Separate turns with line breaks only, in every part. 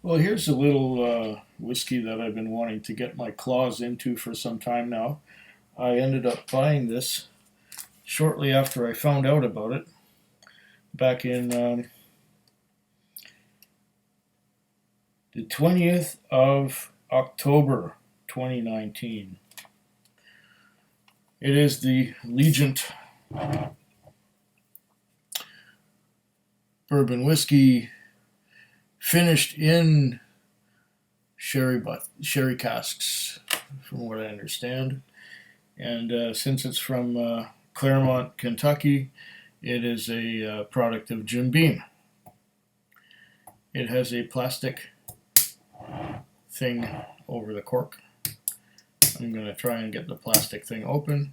Well, here's a little whiskey that I've been wanting to get my claws into for some time now. I ended up buying this shortly after I found out about it back in the 20th of October 2019. It is the Legent bourbon whiskey finished in sherry casks, from what I understand. And since it's from Claremont, Kentucky, it is a product of Jim Beam. It has a plastic thing over the cork. I'm going to try and get the plastic thing open.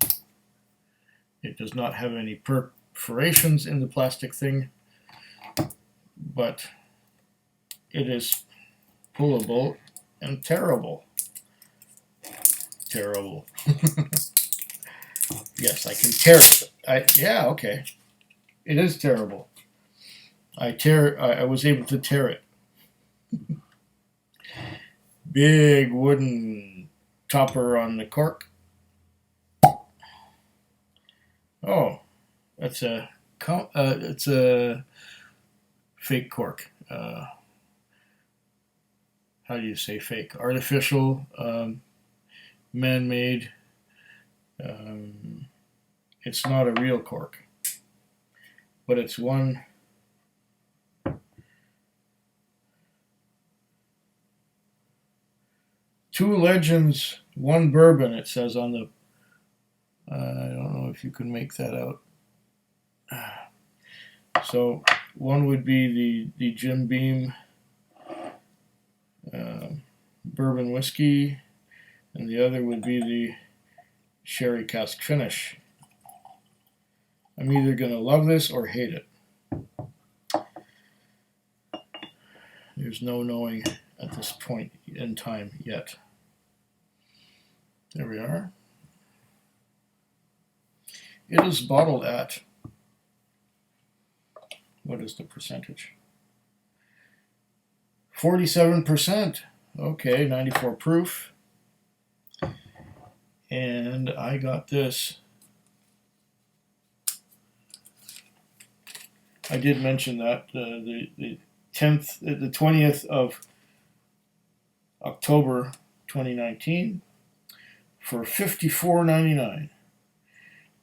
It does not have any perforations in the plastic thing, but it is pullable and terrible. Terrible. Yes, I can tear it. Yeah, okay. It is terrible. I was able to tear it. Big wooden topper on the cork. Oh, it's a fake cork. How do you say fake? Artificial, man-made. It's not a real cork, but it's one. Two Legends, one Bourbon, it says on the. I don't know if you can make that out. So one would be the Jim Beam bourbon whiskey, and the other would be the sherry cask finish. I'm either going to love this or hate it. There's no knowing at this point in time yet. There we are. It is bottled at, what is the percentage? 47%. Okay, 94 proof. And I got this. I did mention that the 20th of October 2019 for $54.99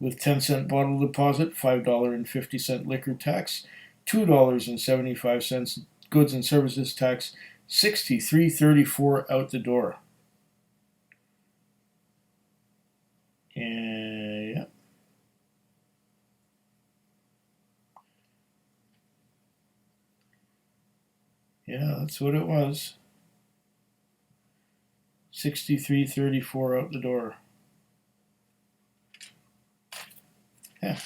with 10-cent bottle deposit, $5.50 liquor tax, $2.75 goods and services tax, $63.34 out the door. And yeah. Yeah, that's what it was. $63.34 out the door. Yeah.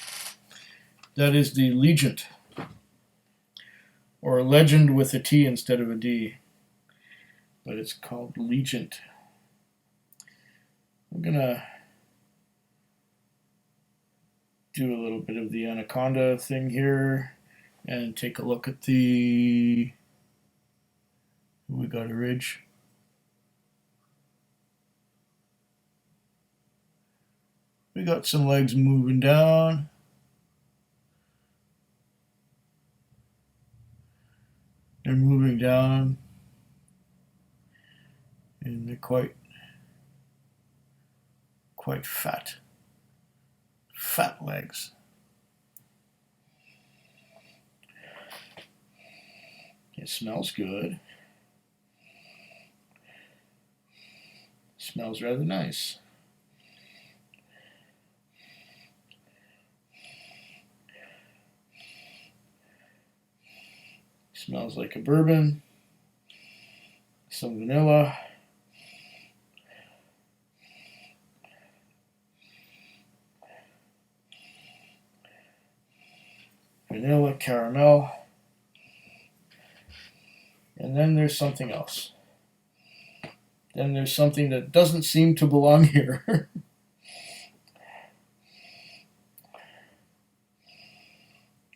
That is the Legent, or Legend with a T instead of a D, but it's called Legent. I'm gonna do a little bit of the Anaconda thing here and take a look at the. We got a ridge. We got some legs moving down. They're moving down, and they're quite fat. Fat legs. It smells good. Smells rather nice. Smells like a bourbon. Some vanilla. Vanilla, caramel. And then there's something else. Then there's something that doesn't seem to belong here.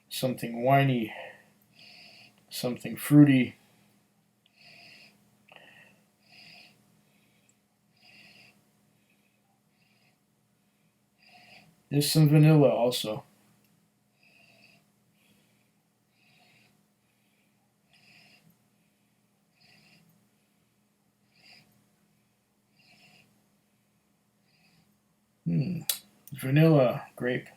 Something winey, something fruity. There's some vanilla also. Vanilla grape.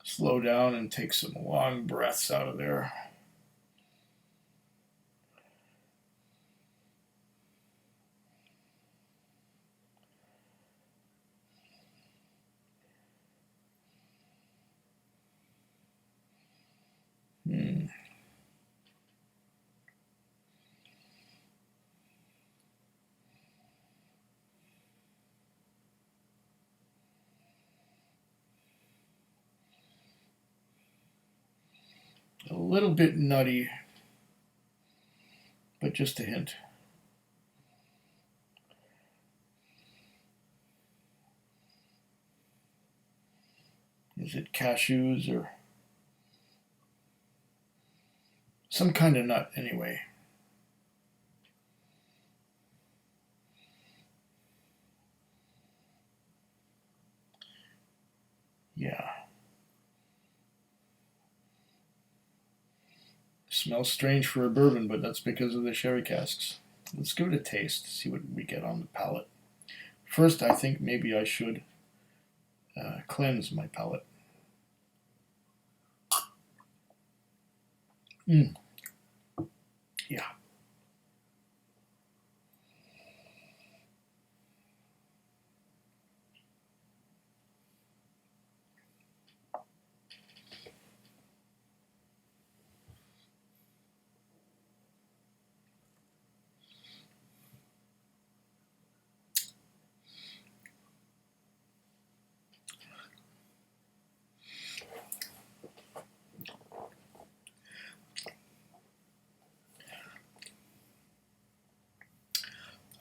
Slow down and take some long breaths out of there. A little bit nutty, but just a hint. Is it cashews or some kind of nut anyway? Yeah. Smells strange for a bourbon, but that's because of the sherry casks. Let's give it a taste, see what we get on the palate. First, I think maybe I should cleanse my palate. Yeah.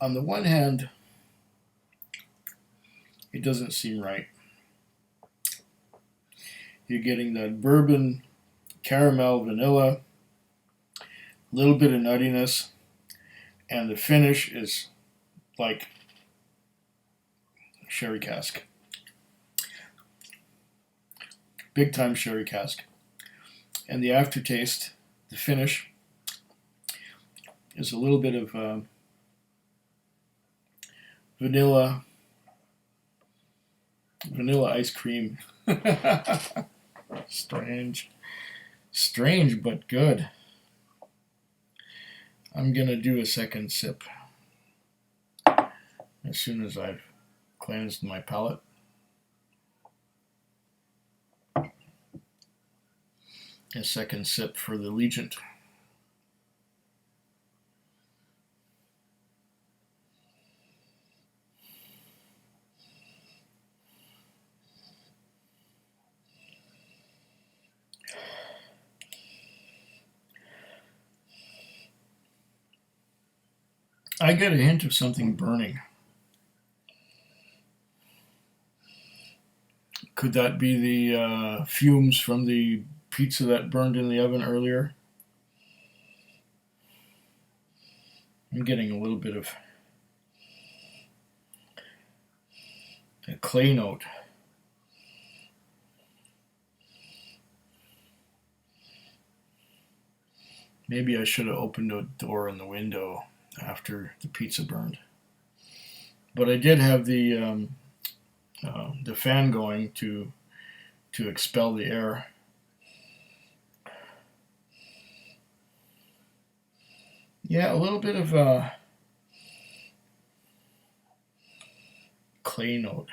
On the one hand, it doesn't seem right. You're getting that bourbon, caramel, vanilla, a little bit of nuttiness, and the finish is like sherry cask. Big time sherry cask. And the aftertaste, the finish, is a little bit of vanilla ice cream. Strange but good. I'm gonna do a second sip as soon as I've cleansed my palate. A second sip for the Legent. I get a hint of something burning. Could that be the fumes from the pizza that burned in the oven earlier? I'm getting a little bit of a clay note. Maybe I should have opened the door and the window after the pizza burned. But I did have the fan going to expel the air. Yeah, a little bit of clay note.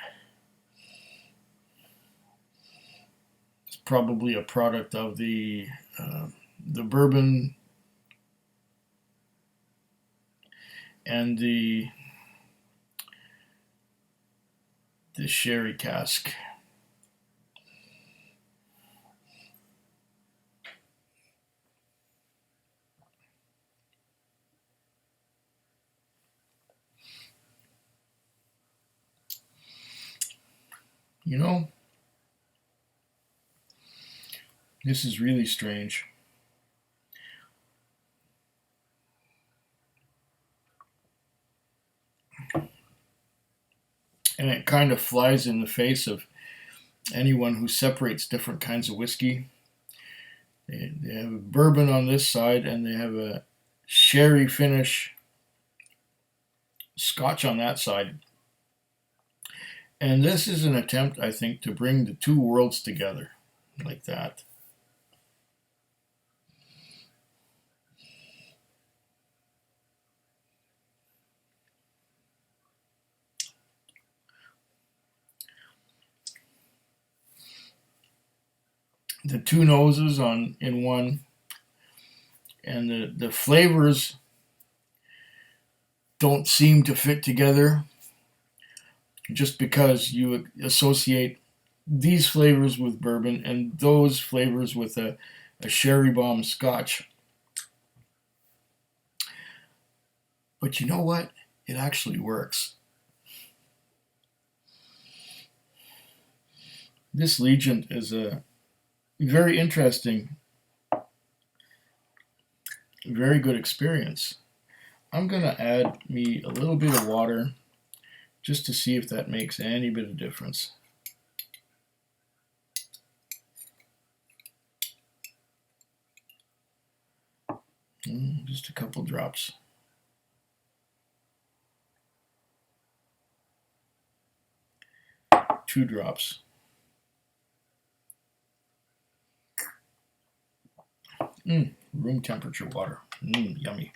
It's probably a product of the bourbon and the sherry cask. You know, this is really strange. And it kind of flies in the face of anyone who separates different kinds of whiskey. They have a bourbon on this side, and they have a sherry finish scotch on that side. And this is an attempt, I think, to bring the two worlds together like that. The two noses in one, and the flavors don't seem to fit together just because you associate these flavors with bourbon and those flavors with a sherry bomb scotch. But you know what? It actually works. This Legent is a very interesting, very good experience. I'm going to add me a little bit of water just to see if that makes any bit of difference. Just a couple drops. Two drops. Room temperature water. Yummy.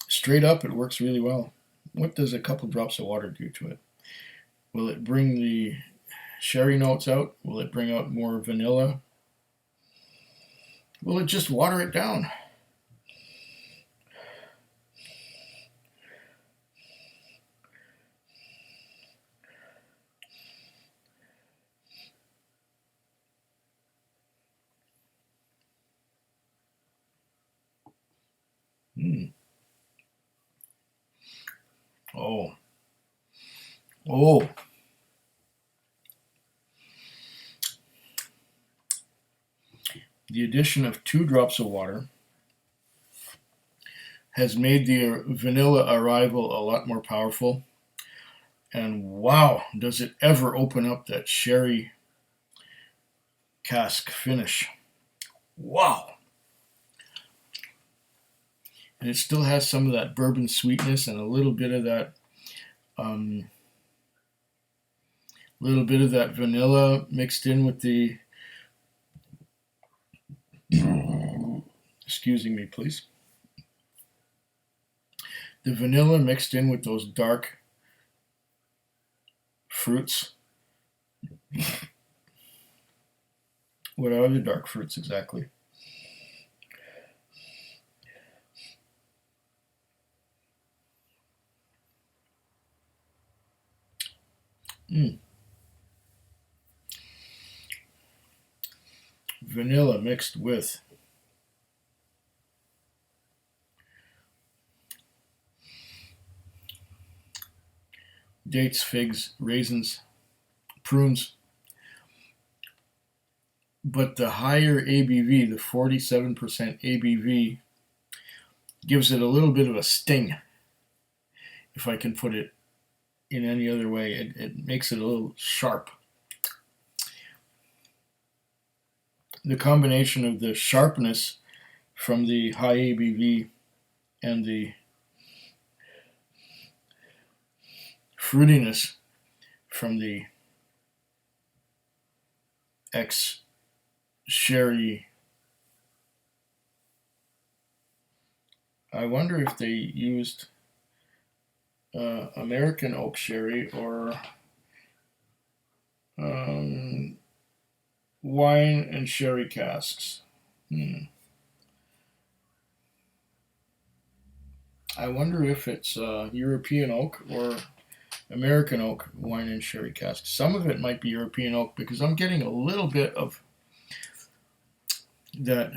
Straight up, it works really well. What does a couple drops of water do to it? Will it bring the sherry notes out? Will it bring out more vanilla? Will it just water it down? Oh. The addition of 2 drops of water has made the vanilla arrival a lot more powerful. And wow, does it ever open up that sherry cask finish. Wow. And it still has some of that bourbon sweetness and a little bit of that vanilla mixed in with the excuse me, please. The vanilla mixed in with those dark fruits. What are the dark fruits exactly? Vanilla mixed with dates, figs, raisins, prunes. But the higher ABV, the 47% ABV, gives it a little bit of a sting, if I can put it in any other way. It makes it a little sharp. The combination of the sharpness from the high ABV and the fruitiness from the ex-sherry. I wonder if they used American oak sherry or wine and sherry casks. I wonder if it's European oak or American oak wine and sherry casks. Some of it might be European oak because I'm getting a little bit of that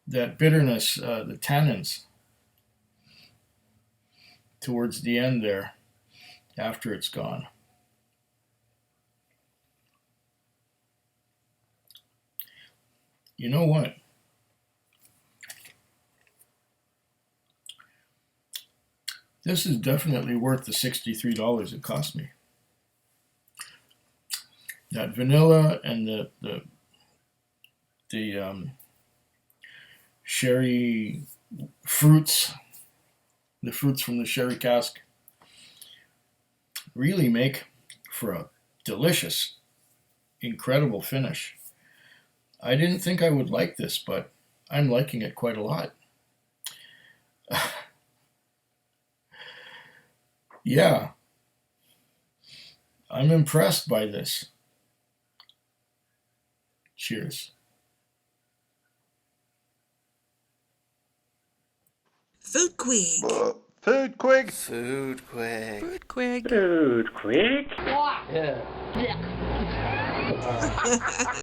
that bitterness, the tannins, towards the end there, after it's gone. You know what? This is definitely worth the $63 it cost me. That vanilla and the sherry fruits, the fruits from the sherry cask, really make for a delicious, incredible finish. I didn't think I would like this, but I'm liking it quite a lot. Yeah, I'm impressed by this. Cheers.
Foodquig.
Foodquig.
Foodquig.
Foodquig.
Foodquig.
Yeah.